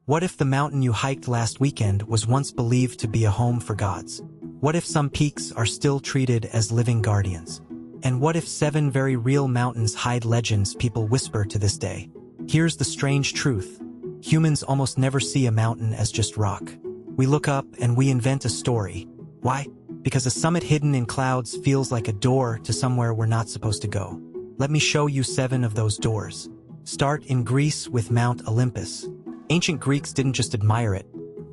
What if the mountain you hiked last weekend was once believed to be a home for gods? What if some peaks are still treated as living guardians? And what if 7 very real mountains hide legends people whisper to this day? Here's the strange truth. Humans almost never see a mountain as just rock. We look up and we invent a story. Why? Because a summit hidden in clouds feels like a door to somewhere we're not supposed to go. Let me show you 7 of those doors. Start in Greece with Mount Olympus. Ancient Greeks didn't just admire it.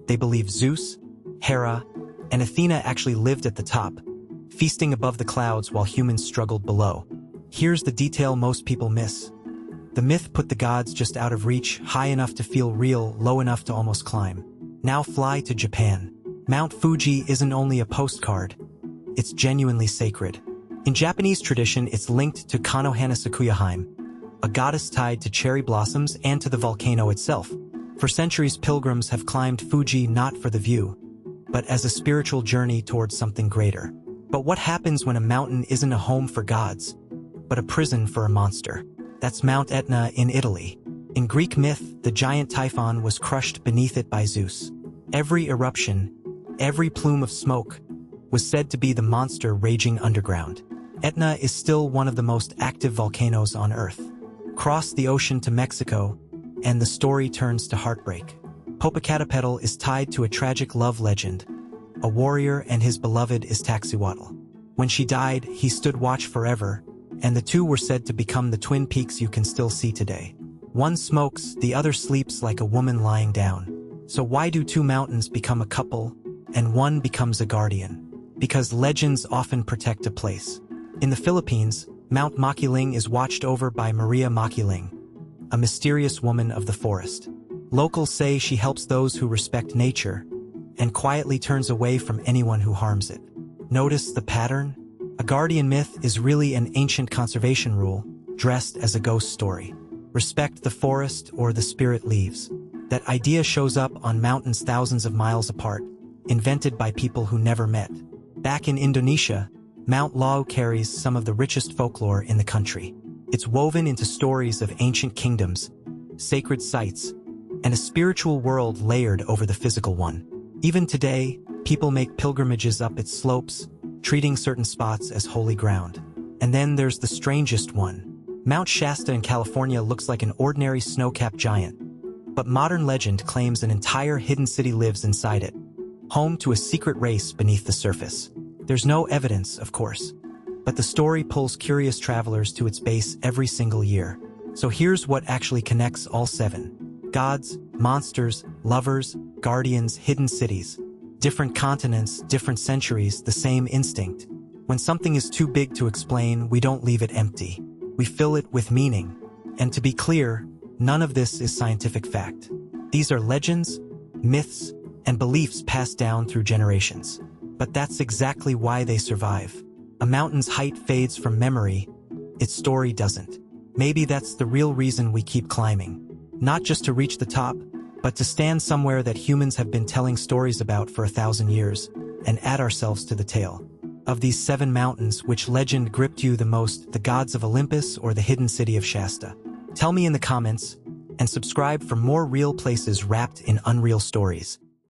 They believed Zeus, Hera, and Athena actually lived at the top, feasting above the clouds while humans struggled below. Here's the detail most people miss. The myth put the gods just out of reach, high enough to feel real, low enough to almost climb. Now fly to Japan. Mount Fuji isn't only a postcard, it's genuinely sacred. In Japanese tradition, it's linked to Kanohana Sakuyaheim, a goddess tied to cherry blossoms and to the volcano itself. For centuries, pilgrims have climbed Fuji not for the view, but as a spiritual journey towards something greater. But what happens when a mountain isn't a home for gods, but a prison for a monster? That's Mount Etna in Italy. In Greek myth, the giant Typhon was crushed beneath it by Zeus. Every eruption, every plume of smoke, was said to be the monster raging underground. Etna is still one of the most active volcanoes on Earth. Cross the ocean to Mexico, and the story turns to heartbreak. Popocatépetl is tied to a tragic love legend. A warrior and his beloved is Taxihuatl. When she died, he stood watch forever, and the two were said to become the twin peaks you can still see today. One smokes, the other sleeps like a woman lying down. So why do 2 mountains become a couple, and one becomes a guardian? Because legends often protect a place. In the Philippines, Mount Makiling is watched over by Maria Makiling, a mysterious woman of the forest. Locals say she helps those who respect nature, and quietly turns away from anyone who harms it. Notice the pattern? A guardian myth is really an ancient conservation rule, dressed as a ghost story. Respect the forest or the spirit leaves. That idea shows up on mountains thousands of miles apart, invented by people who never met. Back in Indonesia, Mount Lau carries some of the richest folklore in the country. It's woven into stories of ancient kingdoms, sacred sites, and a spiritual world layered over the physical one. Even today, people make pilgrimages up its slopes, treating certain spots as holy ground. And then there's the strangest one. Mount Shasta in California looks like an ordinary snow-capped giant, but modern legend claims an entire hidden city lives inside it, home to a secret race beneath the surface. There's no evidence, of course, but the story pulls curious travelers to its base every single year. So here's what actually connects all 7. Gods, monsters, lovers, guardians, hidden cities. Different continents, different centuries, the same instinct. When something is too big to explain, we don't leave it empty. We fill it with meaning. And to be clear, none of this is scientific fact. These are legends, myths, and beliefs passed down through generations. But that's exactly why they survive. A mountain's height fades from memory, its story doesn't. Maybe that's the real reason we keep climbing. Not just to reach the top, but to stand somewhere that humans have been telling stories about for 1,000 years, and add ourselves to the tale. Of these 7 mountains, which legend gripped you the most, the gods of Olympus or the hidden city of Shasta? Tell me in the comments, and subscribe for more real places wrapped in unreal stories.